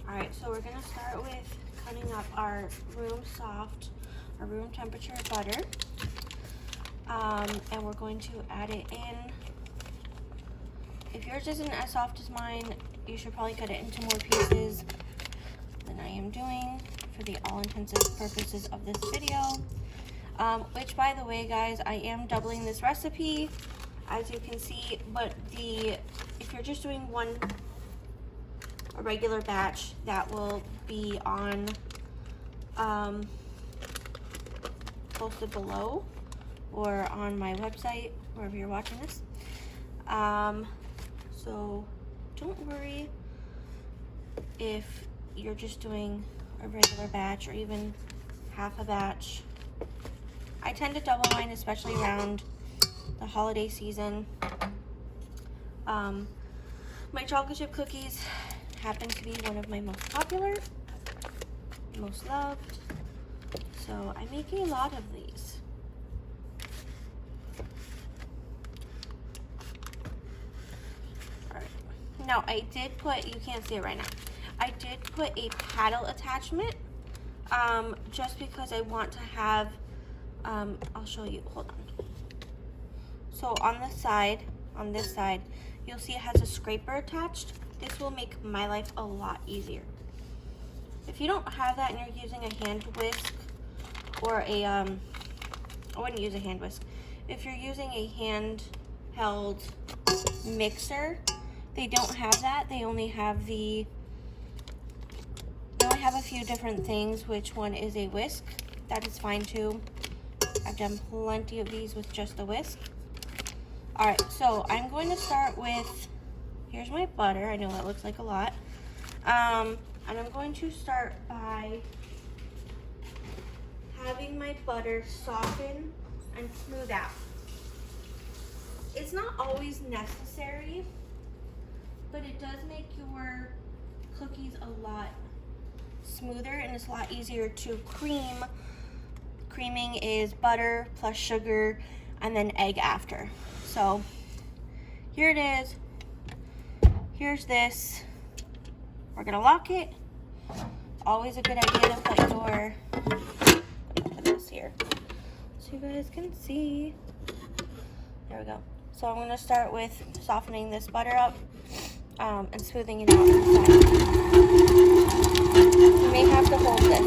All right, so we're gonna start with cutting up our room temperature butter. And we're going to add it in. If yours isn't as soft as mine, you should probably cut it into more pieces than I am doing for the all intents and purposes of this video. Which, by the way, guys, I am doubling this recipe, as you can see, but if you're just doing a regular batch, that will be on posted below or on my website, wherever you're watching this. So don't worry if you're just doing a regular batch or even half a batch. I tend to double mine, especially around the holiday season. My chocolate chip cookies happen to be one of my most popular, most loved, so I make a lot of these. Alright, now I did put, you can't see it right now, I did put a paddle attachment, just because I want to have, I'll show you, hold on. So on the side, on this side, you'll see it has a scraper attached. This will make my life a lot easier. If you don't have that and you're using a hand whisk or I wouldn't use a hand whisk. If you're using a handheld mixer, they don't have that. They only have a few different things. Which one is a whisk? That is fine too. I've done plenty of these with just a whisk. All right, so I'm going to start with, here's my butter. I know that looks like a lot. And I'm going to start by having my butter soften and smooth out. It's not always necessary, but it does make your cookies a lot smoother and it's a lot easier to cream. Creaming is butter plus sugar and then egg after. So here it is. Here's this. We're gonna lock it. Always a good idea to put this here so you guys can see. There we go. So I'm gonna start with softening this butter up and smoothing it out inside. You may have to hold this.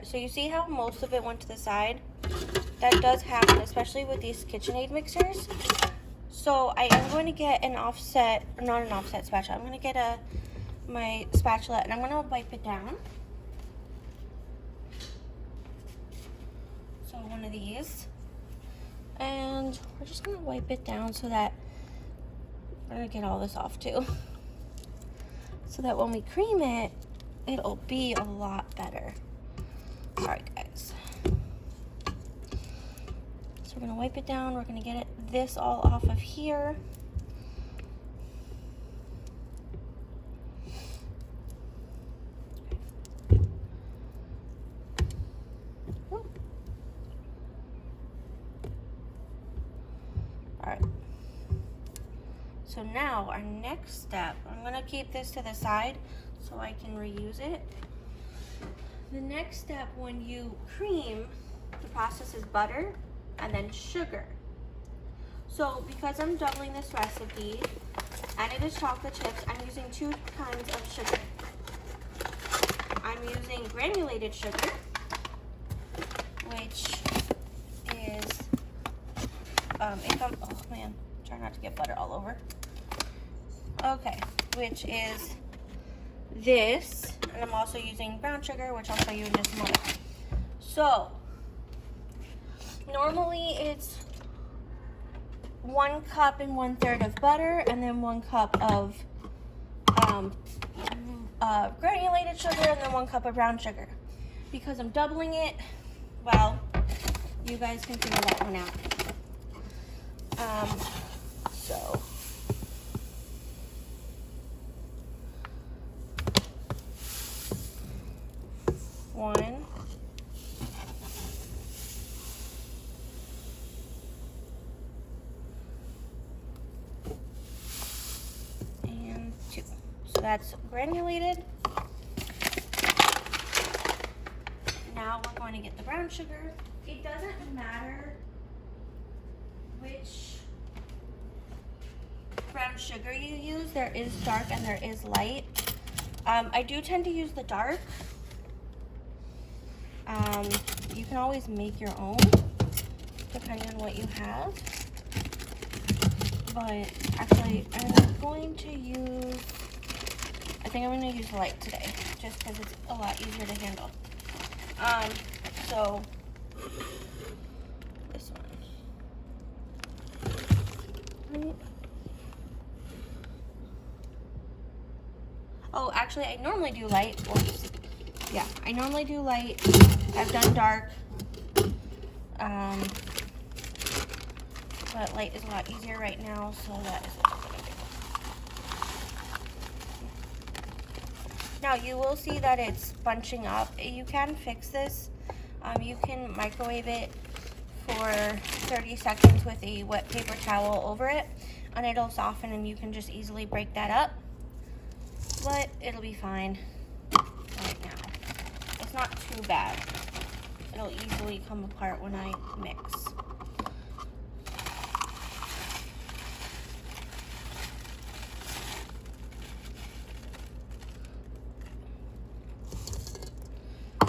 So you see how most of it went to the side? That does happen, especially with these KitchenAid mixers. So I am going to get an offset, not an offset spatula. I'm going to get my spatula and I'm going to wipe it down. So one of these. And we're just going to wipe it down so that we're going to get all this off too. So that when we cream it, it'll be a lot better. All right, guys. So we're gonna wipe it down. We're gonna get this all off of here. All right. So now our next step, I'm gonna keep this to the side so I can reuse it. The next step when you cream, the process is butter and then sugar. So because I'm doubling this recipe and it is chocolate chips, I'm using 2 kinds of sugar. I'm using granulated sugar, which is, oh man, try not to get butter all over. Okay, which is this, and I'm also using brown sugar, which I'll show you in just a moment. So, normally it's 1 cup and 1/3 of butter, and then 1 cup of granulated sugar, and then 1 cup of brown sugar. Because I'm doubling it, well, you guys can figure that one out. So, that's granulated. Now we're going to get the brown sugar. It doesn't matter which brown sugar you use. There is dark and there is light. I do tend to use the dark. You can always make your own depending on what you have. But actually, I'm going to use, I think I'm going to use light today just because it's a lot easier to handle. So this one. Oh, actually, I normally do light. Whoops. Yeah, I normally do light. I've done dark. But light is a lot easier right now, so that is what I'm gonna do. Now you will see that it's bunching up. You can fix this. You can microwave it for 30 seconds with a wet paper towel over it, and it'll soften and you can just easily break that up. But it'll be fine right now. It's not too bad. It'll easily come apart when I mix.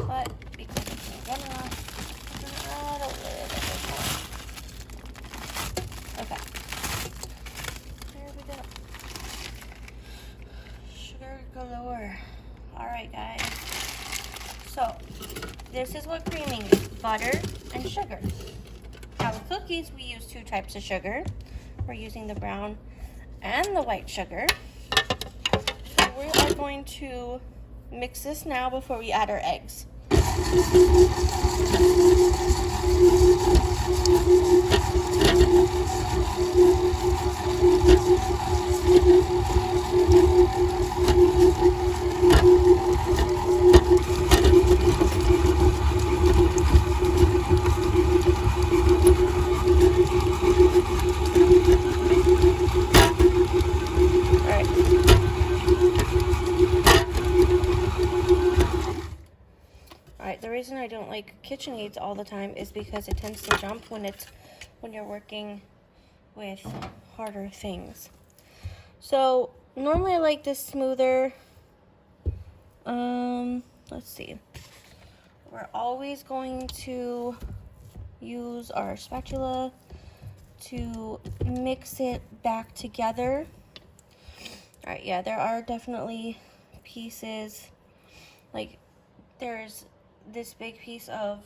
But because it's gonna add a little bit more. Okay. There we go. Sugar galore. Alright guys. So this is what creaming is, butter and sugar. Now with cookies we use two types of sugar. We're using the brown and the white sugar. So we are going to mix this now before we add our eggs. Alright, the reason I don't like KitchenAids all the time is because it tends to jump when you're working with harder things. So normally I like this smoother. Let's see. We're always going to use our spatula to mix it back together. Alright, yeah, there are definitely pieces, like there's this big piece of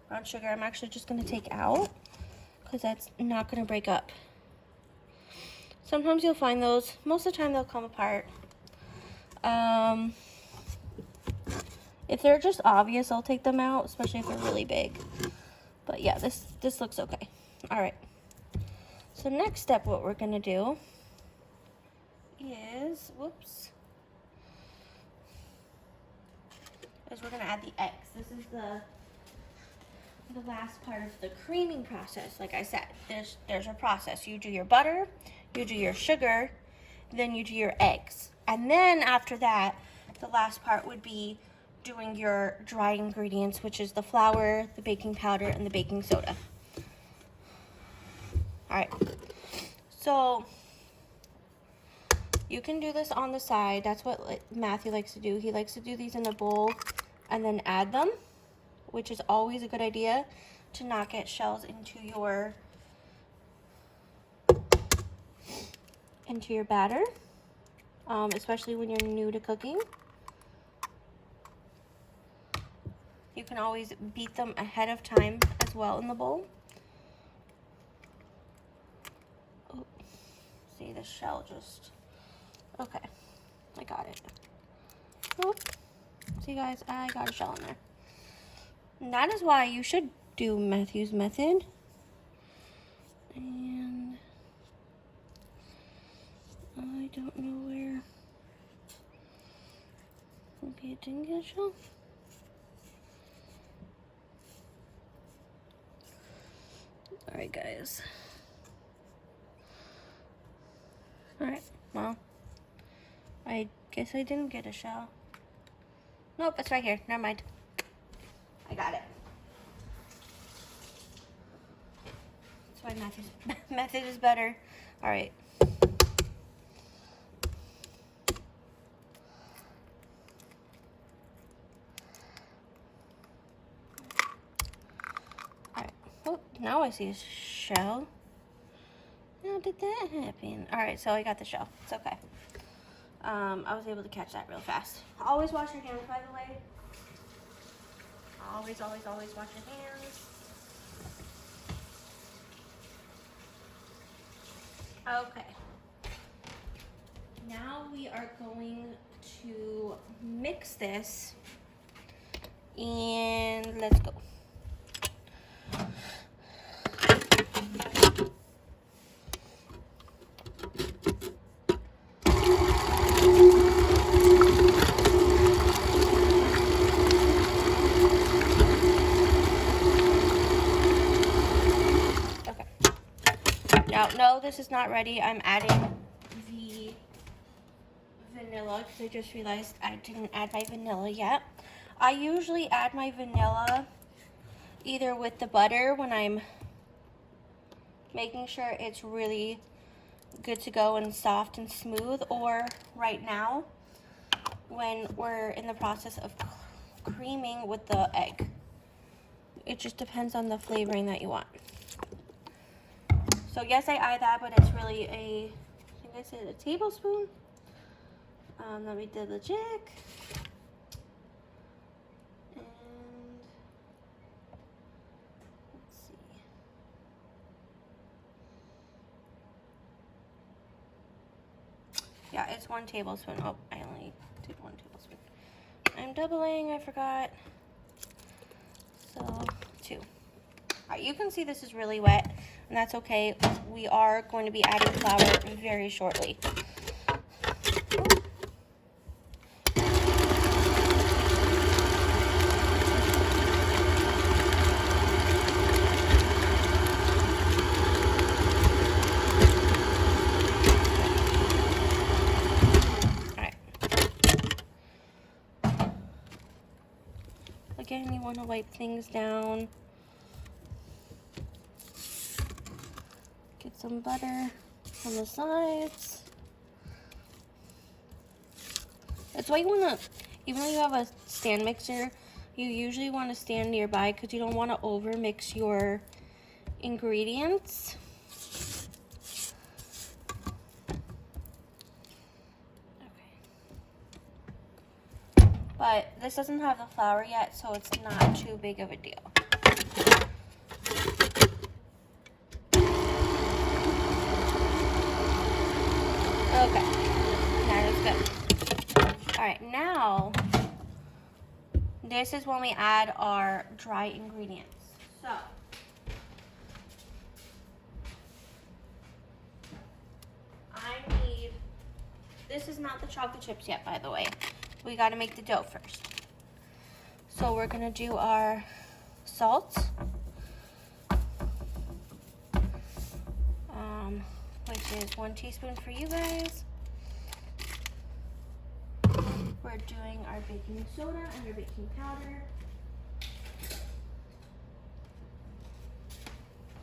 brown sugar I'm actually just going to take out because that's not going to break up. Sometimes you'll find those. Most of the time they'll come apart. If they're just obvious, I'll take them out, especially if they're really big. But yeah, this looks okay. All right. So next step, what we're going to do is, is we're going to add the eggs. This is the last part of the creaming process. Like I said, there's a process. You do your butter, you do your sugar, then you do your eggs. And then after that, the last part would be doing your dry ingredients, which is the flour, the baking powder, and the baking soda. All right. So you can do this on the side. That's what Matthew likes to do. He likes to do these in a bowl and then add them, which is always a good idea to not get shells into your batter, especially when you're new to cooking. You can always beat them ahead of time as well in the bowl. Oh, see the shell just, okay, I got it. Oh, see guys, I got a shell in there. And that is why you should do Matthew's method. And I don't know where. Maybe it didn't get a shell. Alright guys. Alright, well, I Okay, so I didn't get a shell. Nope, it's right here. Never mind. I got it. That's why method is better. All right. All right. Oh, now I see a shell. How did that happen? All right, so I got the shell. It's okay. I was able to catch that real fast. Always wash your hands, by the way. Always, always, always wash your hands. Okay. Now we are going to mix this and let's go. Now, no, this is not ready. I'm adding the vanilla because I just realized I didn't add my vanilla yet. I usually add my vanilla either with the butter when I'm making sure it's really good to go and soft and smooth, or right now when we're in the process of creaming with the egg. It just depends on the flavoring that you want. So yes, I add that, but it's really I think I said a tablespoon. Let me double check. And let's see. Yeah, it's 1 tablespoon. Oh, I only did 1 tablespoon. I'm doubling, I forgot. So 2. All right, you can see this is really wet, and that's okay. We are going to be adding flour very shortly. Again, you want to wipe things down. Get some butter on the sides. That's why you want to, even though you have a stand mixer, you usually want to stand nearby because you don't want to over mix your ingredients. But this doesn't have the flour yet, so it's not too big of a deal. Okay, that is good. All right, now this is when we add our dry ingredients. So I need, this is not the chocolate chips yet, by the way. We got to make the dough first. So we're going to do our salt, which is 1 teaspoon for you guys. We're doing our baking soda and our baking powder.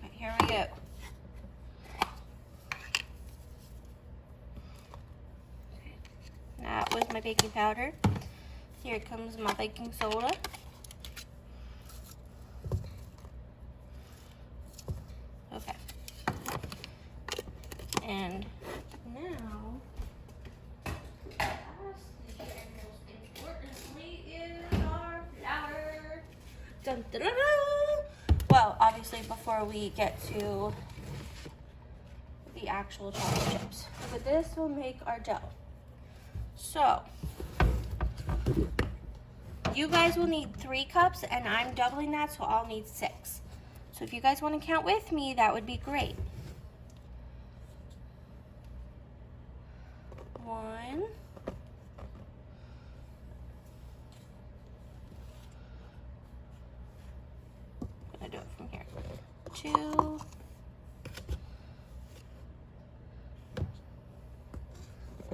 Okay, here we go. That was my baking powder. Here comes my baking soda. Okay. And now, lastly and most importantly is our flour. Dun, dun, dun, dun. Well, obviously before we get to the actual chocolate chips. But this will make our dough. So, you guys will need 3 cups, and I'm doubling that, so I'll need 6. So if you guys want to count with me, that would be great. 1. 2.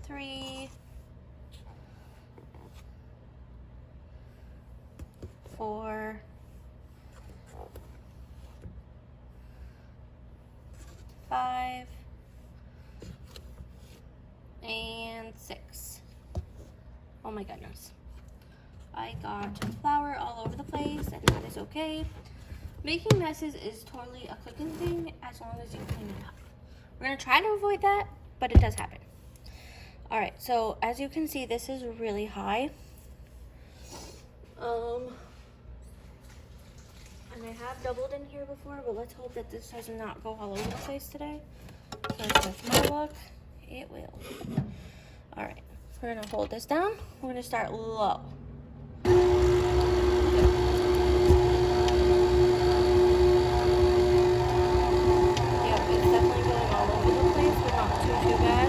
3. 6. Oh my goodness. I got flour all over the place, and that is okay. Making messes is totally a cooking thing as long as you clean it up. We're gonna try to avoid that, but it does happen. All right, so as you can see, this is really high. And I have doubled in here before, but let's hope that this does not go all over the place today. Because with my luck, it will. All right, we're gonna hold this down. We're gonna start low. Yeah, it's definitely going all over the place, but not too bad.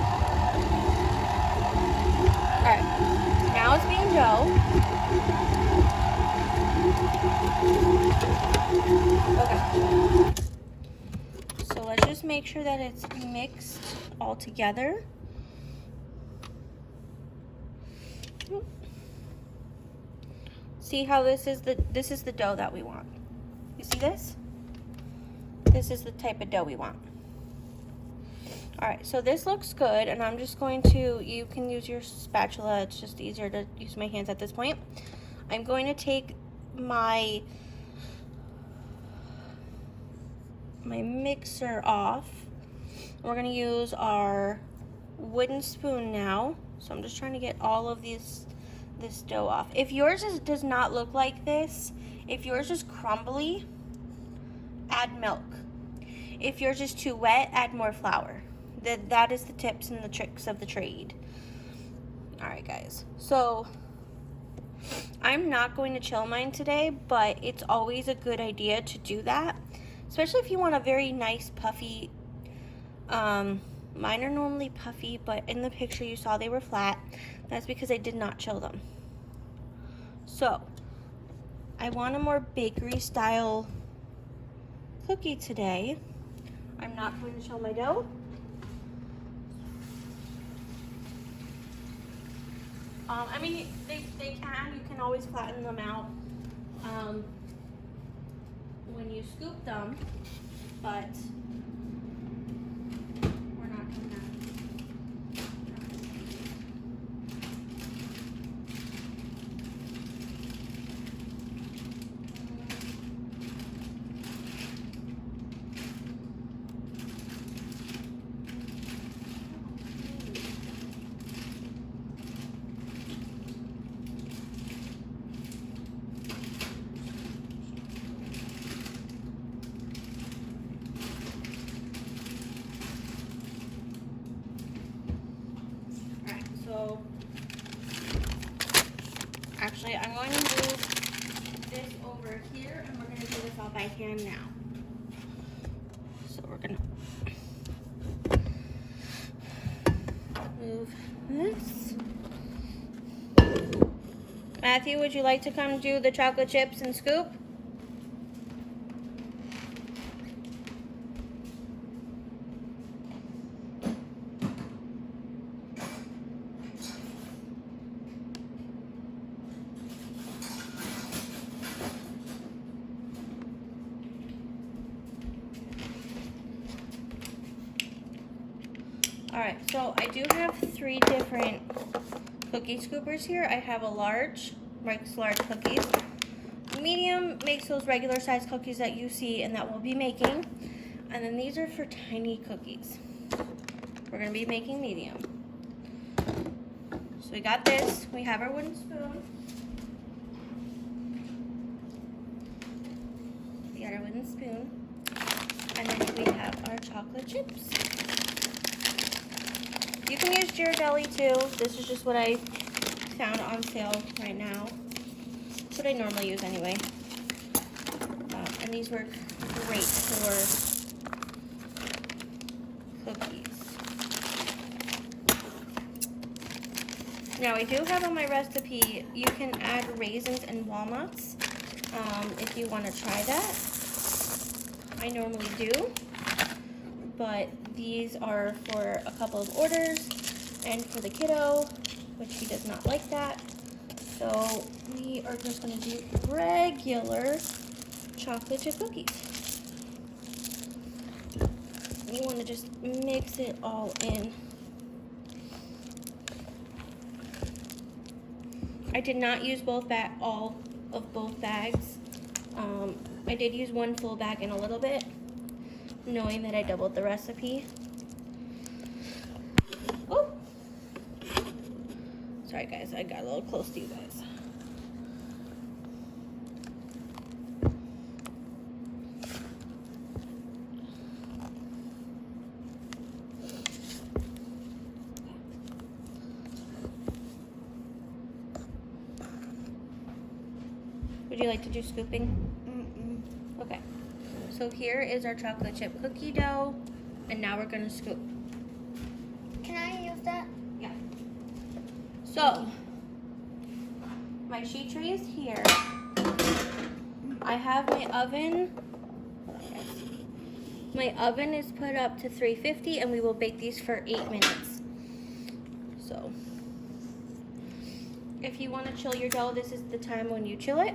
All right, now it's being dough. Okay. So let's just make sure that it's mixed all together. See how this is the dough that we want. You see this? This is the type of dough we want. All right, so this looks good, and I'm just going to, you can use your spatula, it's just easier to use my hands at this point. I'm going to take my mixer off. We're gonna use our wooden spoon now. So I'm just trying to get all of this dough off. If yours does not look like this, if yours is crumbly, add milk. If yours is too wet, add more flour. That is the tips and the tricks of the trade. All right, guys. So I'm not going to chill mine today, but it's always a good idea to do that, especially if you want a very nice puffy. Mine are normally puffy, but in the picture you saw they were flat. That's because I did not chill them. So I want a more bakery style cookie today. I'm not going to chill my dough. I mean, they can. You can always flatten them out when you scoop them, but we're not doing that. So, actually, I'm going to move this over here, and we're going to do this all by hand now. So we're going to move this. Matthew, would you like to come do the chocolate chips and scoop? Alright, so I do have 3 different cookie scoopers here. I have a large, makes large cookies. Medium makes those regular size cookies that you see and that we'll be making. And then these are for tiny cookies. We're going to be making medium. So we got this. We have our wooden spoon. We got our wooden spoon. And then we have our chocolate chips. You can use Ghirardelli too. This is just what I found on sale right now. It's what I normally use anyway. And these work great for cookies. Now I do have on my recipe, you can add raisins and walnuts if you want to try that. I normally do. But these are for a couple of orders and for the kiddo, which he does not like that. So we are just going to do regular chocolate chip cookies. You want to just mix it all in. I did not use all of both bags. I did use one full bag and a little bit, knowing that I doubled the recipe. Oh, sorry guys, I got a little close to you guys. Would you like to do scooping? Okay. So here is our chocolate chip cookie dough, and now we're gonna scoop. Can I use that? Yeah. So, my sheet tray is here. I have my oven. My oven is put up to 350, and we will bake these for 8 minutes. So, if you want to chill your dough, this is the time when you chill it.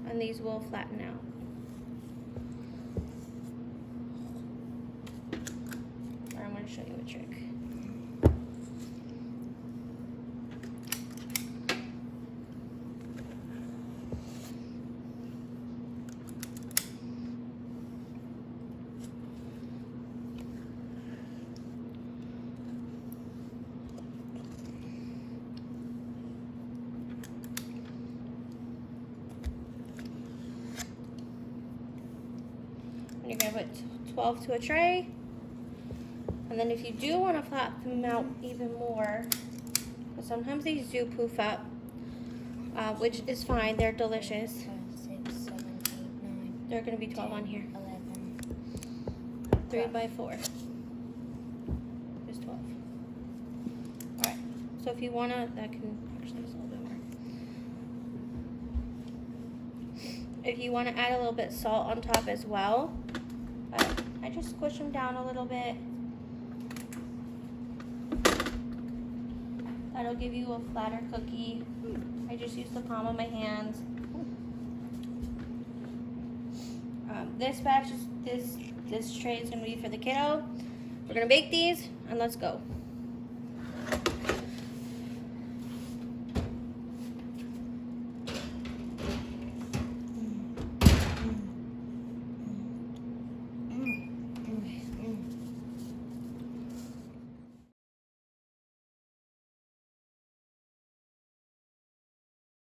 And these will flatten out. Or I'm going to show you a trick. You're gonna put 12 to a tray, and then if you do want to flatten them out even more, because sometimes these do poof up, which is fine, they're delicious. 5, 6, 7, 8, 9. There are gonna be 12 on here. 11. 3 by 4 is 12. All right. So if you wanna, that can actually use a little bit more. If you want to add a little bit salt on top as well, I just squish them down a little bit. That'll give you a flatter cookie. I just use the palm of my hands. This batch is this tray is gonna be for the kiddo. We're gonna bake these and let's go.